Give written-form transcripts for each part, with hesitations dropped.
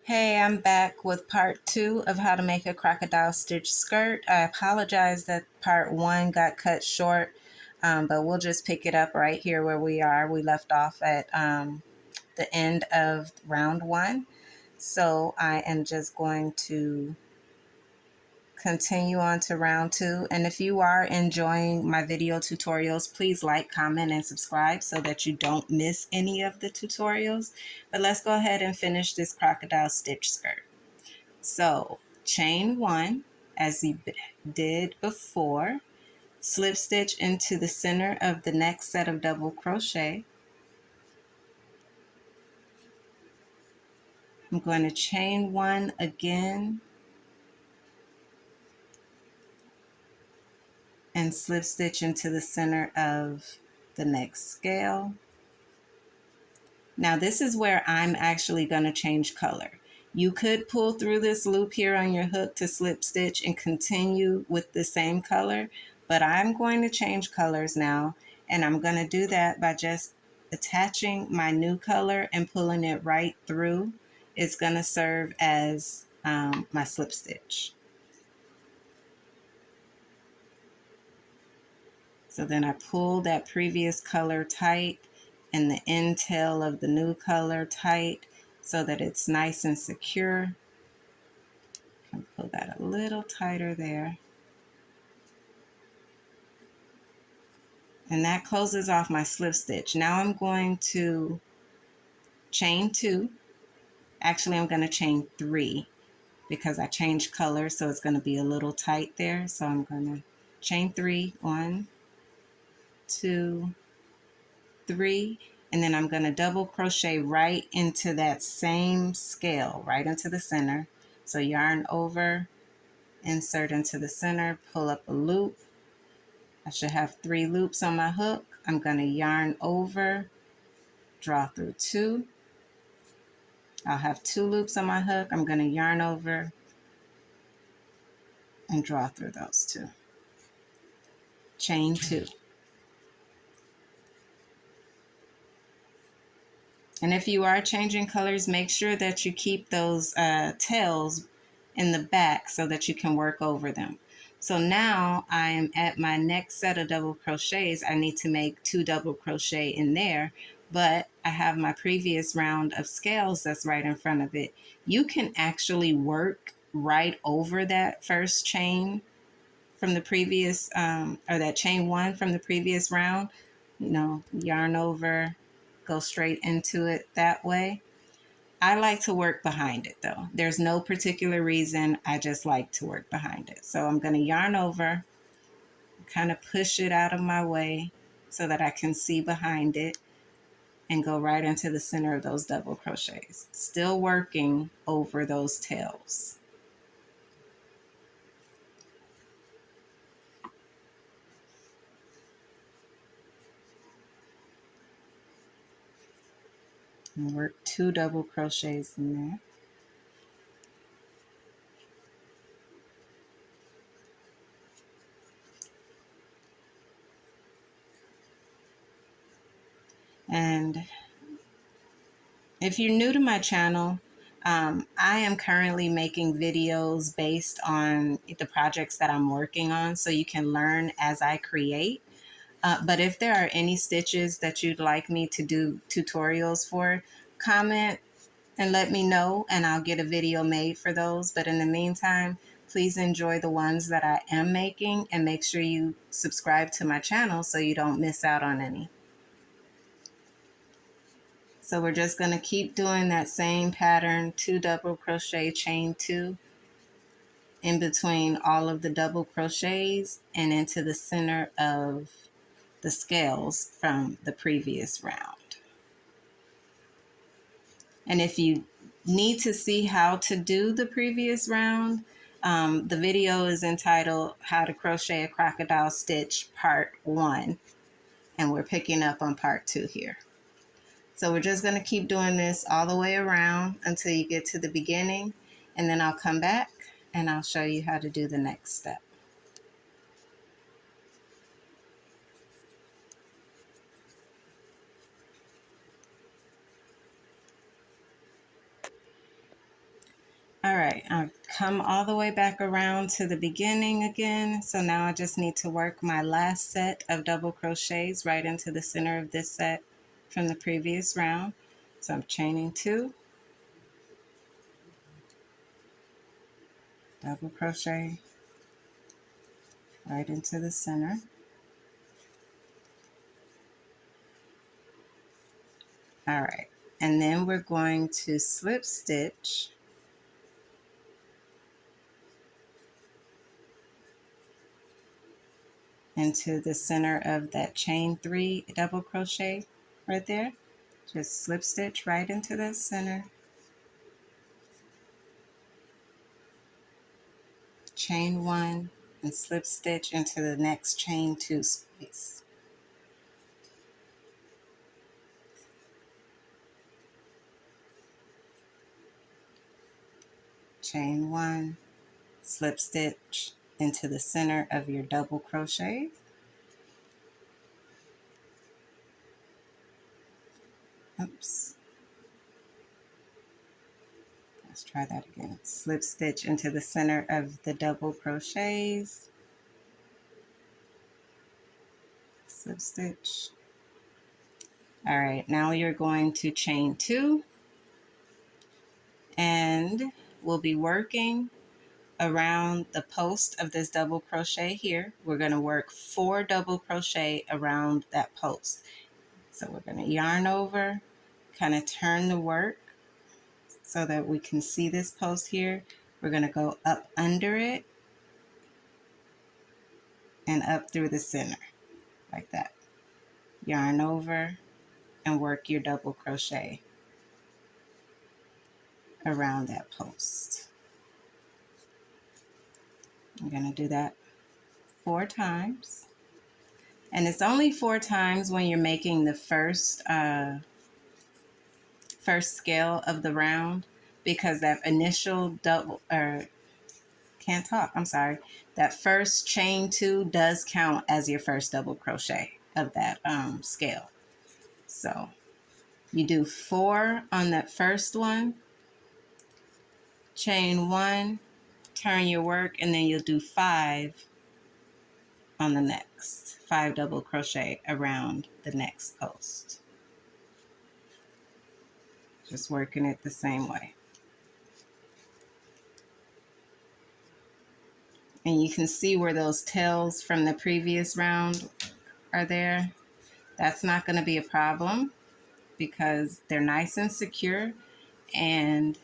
Hey, I'm back with part 2 of how to make a crocodile stitch skirt. I apologize that part 1 got cut short, but we'll just pick it up right here where we are. We left off at the end of round 1. So I am just going to continue on to round 2. And if you are enjoying my video tutorials, please like, comment, and subscribe so that you don't miss any of the tutorials. But let's go ahead and finish this crocodile stitch skirt. So chain 1 as you did before, slip stitch into the center of the next set of double crochet. I'm going to chain 1 again and slip stitch into the center of the next scale. Now this is where I'm actually going to change color. You could pull through this loop here on your hook to slip stitch and continue with the same color, but I'm going to change colors now, and I'm going to do that by just attaching my new color and pulling it right through. It's going to serve as my slip stitch. So then I pull that previous color tight and the end tail of the new color tight so that it's nice and secure. And pull that a little tighter there. And that closes off my slip stitch. Now I'm going to chain 2. Actually, I'm going to chain 3 because I changed color, so it's going to be a little tight there. So I'm going to chain 3, 1, 2, 3, and then I'm going to double crochet right into that same scale, right into the center. So yarn over, insert into the center, pull up a loop. I should have 3 loops on my hook. I'm going to yarn over, draw through 2. I'll have 2 loops on my hook. I'm going to yarn over and draw through those 2. Chain 2. And if you are changing colors, make sure that you keep those tails in the back so that you can work over them. So now I am at my next set of double crochets. I need to make 2 double crochet in there, but I have my previous round of scales that's right in front of it. You can actually work right over that first chain from the previous, or that chain 1 from the previous round. You know, yarn over, go straight into it that way. I like to work behind it though. There's no particular reason. I just like to work behind it. So I'm going to yarn over, kind of push it out of my way so that I can see behind it and go right into the center of those double crochets. Still working over those tails. And work 2 double crochets in there. And if you're new to my channel, I am currently making videos based on the projects that I'm working on, so you can learn as I create. But if there are any stitches that you'd like me to do tutorials for, comment and let me know, and I'll get a video made for those. But in the meantime, please enjoy the ones that I am making, and make sure you subscribe to my channel so you don't miss out on any. So we're just going to keep doing that same pattern, 2 double crochet, chain 2 in between all of the double crochets and into the center of the scales from the previous round. And if you need to see how to do the previous round, the video is entitled How to Crochet a Crocodile Stitch Part 1, and we're picking up on Part 2 here. So we're just going to keep doing this all the way around until you get to the beginning, and then I'll come back and I'll show you how to do the next step. right, I've come all the way back around to the beginning again. So now I just need to work my last set of double crochets right into the center of this set from the previous round. So I'm chaining 2, double crochet right into the center. All right, and then we're going to slip stitch into the center of that chain 3 double crochet right there. Just slip stitch right into the center, chain 1, and slip stitch into the next chain 2 space. Chain 1, slip stitch into the center of your double crochet. Oops. Let's try that again. Slip stitch into the center of the double crochets. Slip stitch. All right, now you're going to chain 2, and we'll be working around the post of this double crochet here. We're going to work 4 double crochet around that post. So we're going to yarn over, kind of turn the work so that we can see this post here. We're going to go up under it and up through the center like that. Yarn over and work your double crochet around that post. I'm going to do that 4 times. And it's only 4 times when you're making the first scale of the round, because that initial double, or can't talk, I'm sorry, that first chain 2 does count as your first double crochet of that scale. So you do 4 on that first one, chain 1, turn your work, and then you'll do 5 on the next, 5 double crochet around the next post. Just working it the same way. And you can see where those tails from the previous round are there. That's not going to be a problem because they're nice and secure, and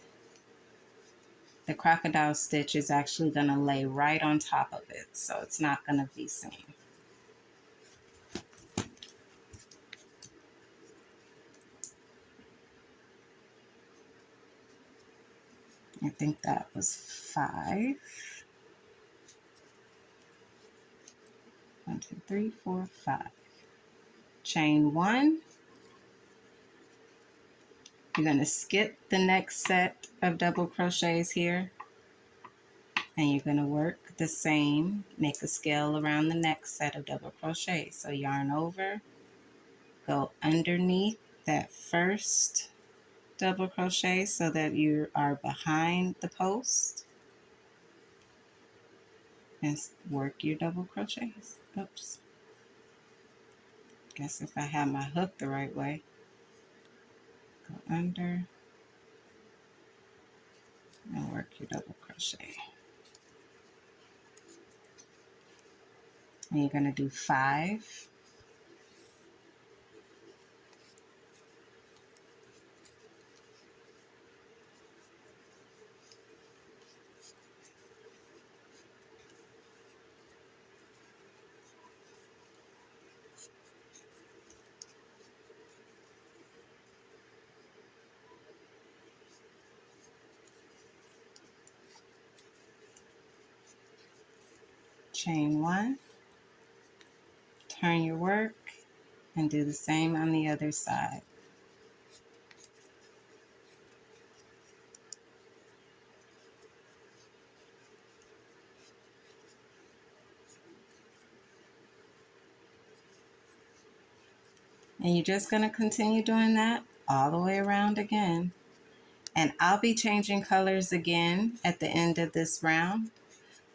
the crocodile stitch is actually going to lay right on top of it, so it's not going to be seen. I think that was 5. 1, 2, 3, 4, 5. Chain 1. You're going to skip the next set of double crochets here, and you're going to work the same, make a scale around the next set of double crochets. So yarn over, go underneath that first double crochet so that you are behind the post, and work your double crochets. Oops. Guess if I have my hook the right way. Go under and work your double crochet. And you're going to do 5. Chain 1, turn your work, and do the same on the other side. And you're just going to continue doing that all the way around again. And I'll be changing colors again at the end of this round.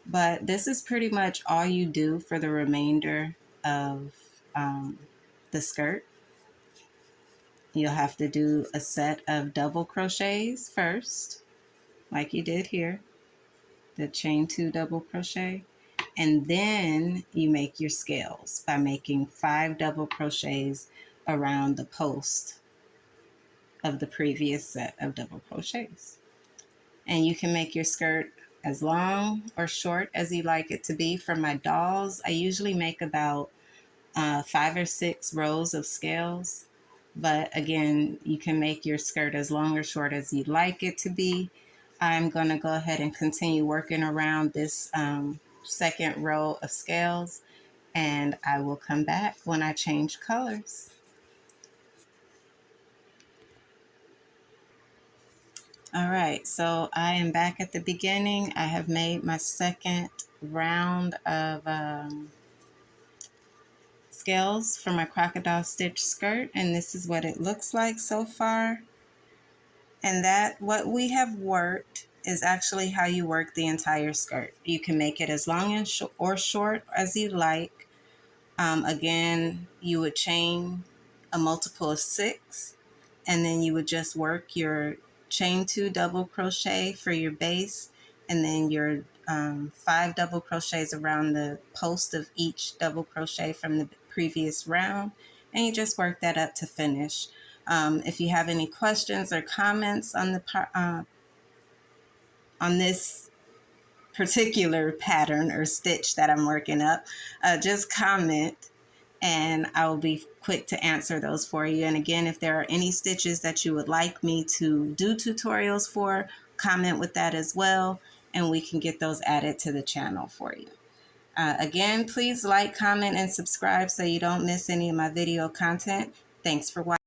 But this is pretty much all you do for the remainder of the skirt. You'll have to do a set of double crochets first, like you did here, the chain 2 double crochet. And then you make your scales by making 5 double crochets around the post of the previous set of double crochets. And you can make your skirt as long or short as you like it to be. For my dolls, I usually make about 5 or 6 rows of scales. But again, you can make your skirt as long or short as you'd like it to be. I'm going to go ahead and continue working around this second row of scales, and I will come back when I change colors. All right, so I am back at the beginning. I have made my second round of scales for my crocodile stitch skirt, and this is what it looks like so far. And that what we have worked is actually how you work the entire skirt. You can make it as long and or short as you like. Again, you would chain a multiple of 6, and then you would just work your chain 2 double crochet for your base, and then your 5 double crochets around the post of each double crochet from the previous round, and you just work that up to finish. If you have any questions or comments on this particular pattern or stitch that I'm working up, just comment and I will be quick to answer those for you. And again, if there are any stitches that you would like me to do tutorials for, comment with that as well, and we can get those added to the channel for you. Again, please like, comment, and subscribe so you don't miss any of my video content. Thanks for watching.